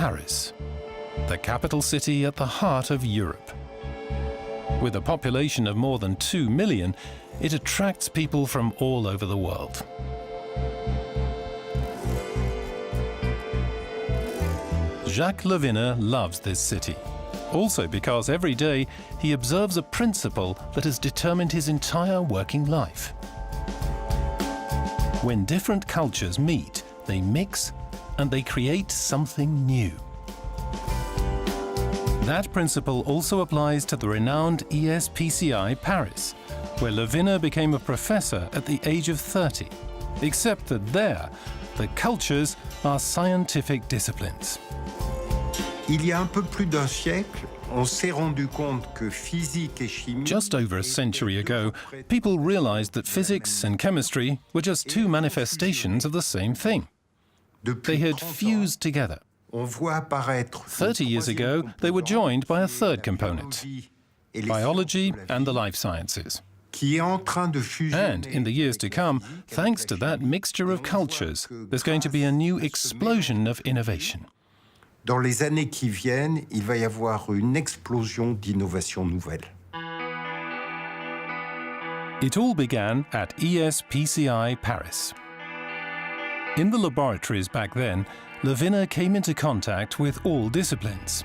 Paris, the capital city at the heart of Europe. With a population of more than 2 million, it attracts people from all over the world. Jacques Le Vigne loves this city, also because every day he observes a principle that has determined his entire working life. When different cultures meet, they mix and they create something new. That principle also applies to the renowned ESPCI Paris, where Le Vigne became a professor at the age of 30, except that there, the cultures are scientific disciplines. Il y a un peu plus d'un siècle, on s'est rendu compte que physique et chimie. Just over a century ago, people realized that physics and chemistry were just two manifestations of the same thing. They had fused together. 30 years ago, they were joined by a third component, biology and the life sciences. And in the years to come, thanks to that mixture of cultures, there's going to be a new explosion of innovation. Dans les années qui viennent, il va y avoir une explosion d'innovations nouvelles. It all began at ESPCI Paris. In the laboratories back then, Le Vigne came into contact with all disciplines: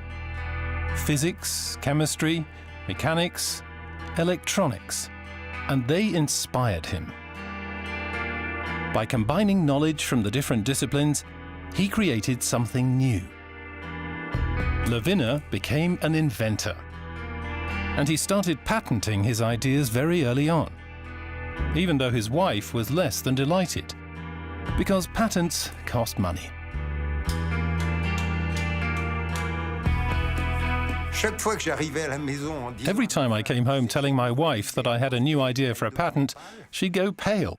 physics, chemistry, mechanics, electronics, and they inspired him. By combining knowledge from the different disciplines, he created something new. Le Vigne became an inventor, and he started patenting his ideas very early on, even though his wife was less than delighted, because patents cost money. Every time I came home telling my wife that I had a new idea for a patent, she'd go pale.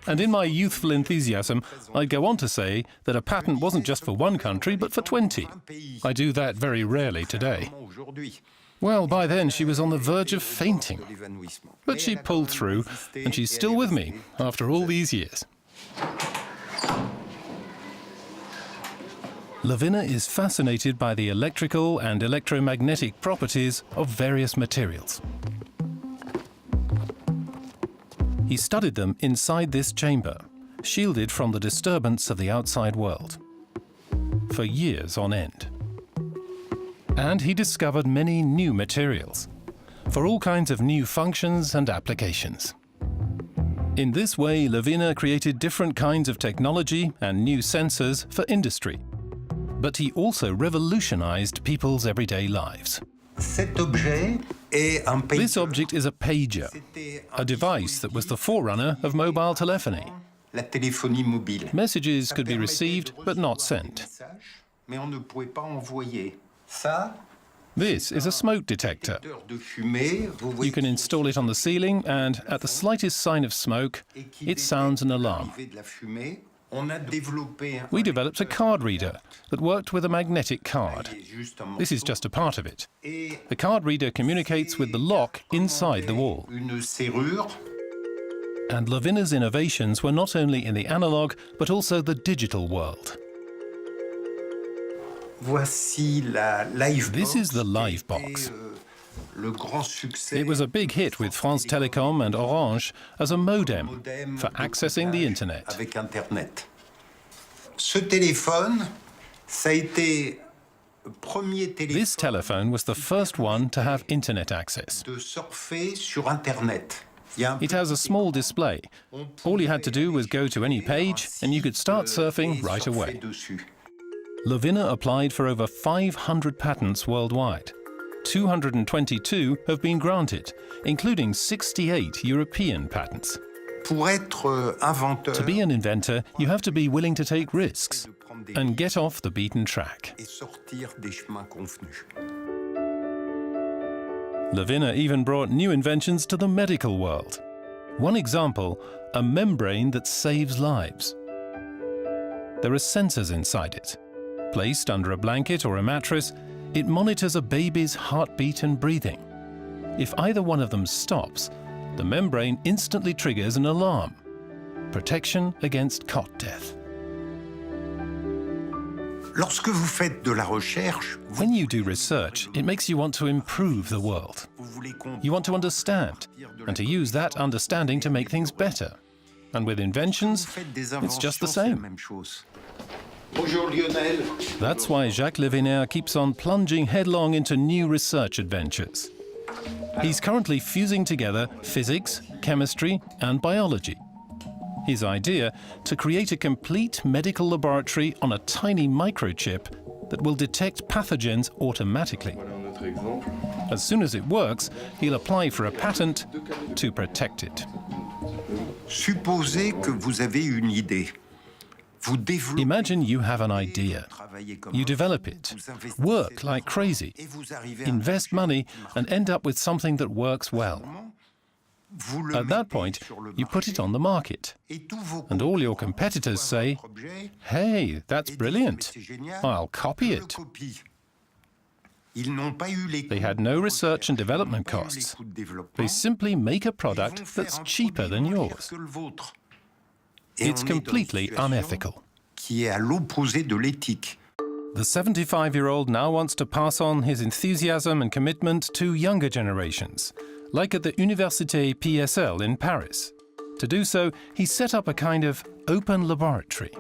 And in my youthful enthusiasm, I'd go on to say that a patent wasn't just for one country, but for 20. I do that very rarely today. Well, by then she was on the verge of fainting. But she pulled through, and she's still with me after all these years. Le Vigne is fascinated by the electrical and electromagnetic properties of various materials. He studied them inside this chamber, shielded from the disturbance of the outside world, for years on end. And he discovered many new materials, for all kinds of new functions and applications. In this way, Le Vigne created different kinds of technology and new sensors for industry. But he also revolutionized people's everyday lives. This object is a pager, a device that was the forerunner of mobile telephony. Messages could be received but not sent. This is a smoke detector. You can install it on the ceiling, and at the slightest sign of smoke, it sounds an alarm. We developed a card reader that worked with a magnetic card. This is just a part of it. The card reader communicates with the lock inside the wall. And Le Vigne's innovations were not only in the analog, but also the digital world. This is the Livebox. It was a big hit with France Télécom and Orange as a modem for accessing the internet. This telephone was the first one to have internet access. It has a small display. All you had to do was go to any page and you could start surfing right away. Le Vigne applied for over 500 patents worldwide. 222 have been granted, including 68 European patents. To be an inventor, you have to be willing to take risks and get off the beaten track. Le Vigne even brought new inventions to the medical world. One example, a membrane that saves lives. There are sensors inside it. Placed under a blanket or a mattress, it monitors a baby's heartbeat and breathing. If either one of them stops, the membrane instantly triggers an alarm. Protection against cot death. Lorsque vous faites de la recherche, When you do research, it makes you want to improve the world. vous voulez comprendre. You want to understand, and to use that understanding to make things better. And with inventions, Vous faites des it's just the inventions, c'est la same. même chose. Bonjour Lionel. That's why Jacques Le Vinaire keeps on plunging headlong into new research adventures. He's currently fusing together physics, chemistry, and biology. His idea to create a complete medical laboratory on a tiny microchip that will detect pathogens automatically. As soon as it works, he'll apply for a patent to protect it. Supposez que vous avez une idée. Vous développez. Imagine you have an idea. Travaillez comme You un develop fou, it, vous investissez work like crazy, et vous arrivez à un invest money, and end up with something that works well. Vous le At that mettez point, sur le you put it marché on the market. et tous vos And all your concurrents competitors voient say, votre objet "Hey, that's et disent, brilliant. "Mais c'est génial, I'll copy je le it." copie. Ils n'ont pas eu les They coûts had de no recherche, research and ils n'ont development pas eu les costs. coûts de développement, They simply make a et product vont faire that's un cheaper produit than moins cher yours. que le vôtre. Et It's on est dans une completely situation unethical. qui est à l'opposé de l'éthique. The 75-year-old now wants to pass on his enthusiasm and commitment to younger generations, like at the Université PSL in Paris. To do so, he set up a kind of open laboratory.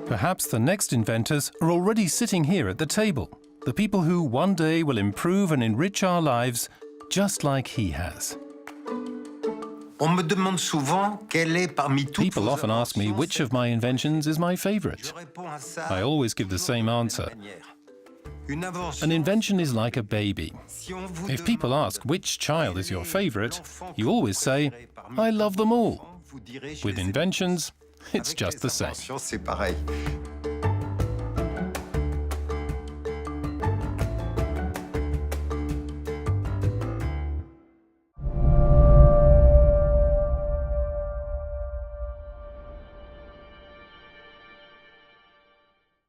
Perhaps the next inventors are already sitting here at the table, the people who one day will improve and enrich our lives just like he has. On me demande souvent quelle est parmi toutes People vos often ask me inventions which of my inventions is my favorite. Je réponds à ça I always give the toujours same de la même answer. manière. Une invention, An invention is like a baby. si on vous If people demande ask which child is your quel est favorite, l'enfant you que always vous say, préférez parmi I tous love vos them all. enfants, vous direz, je With les aime inventions, tous. it's Avec just les the same. inventions, c'est pareil.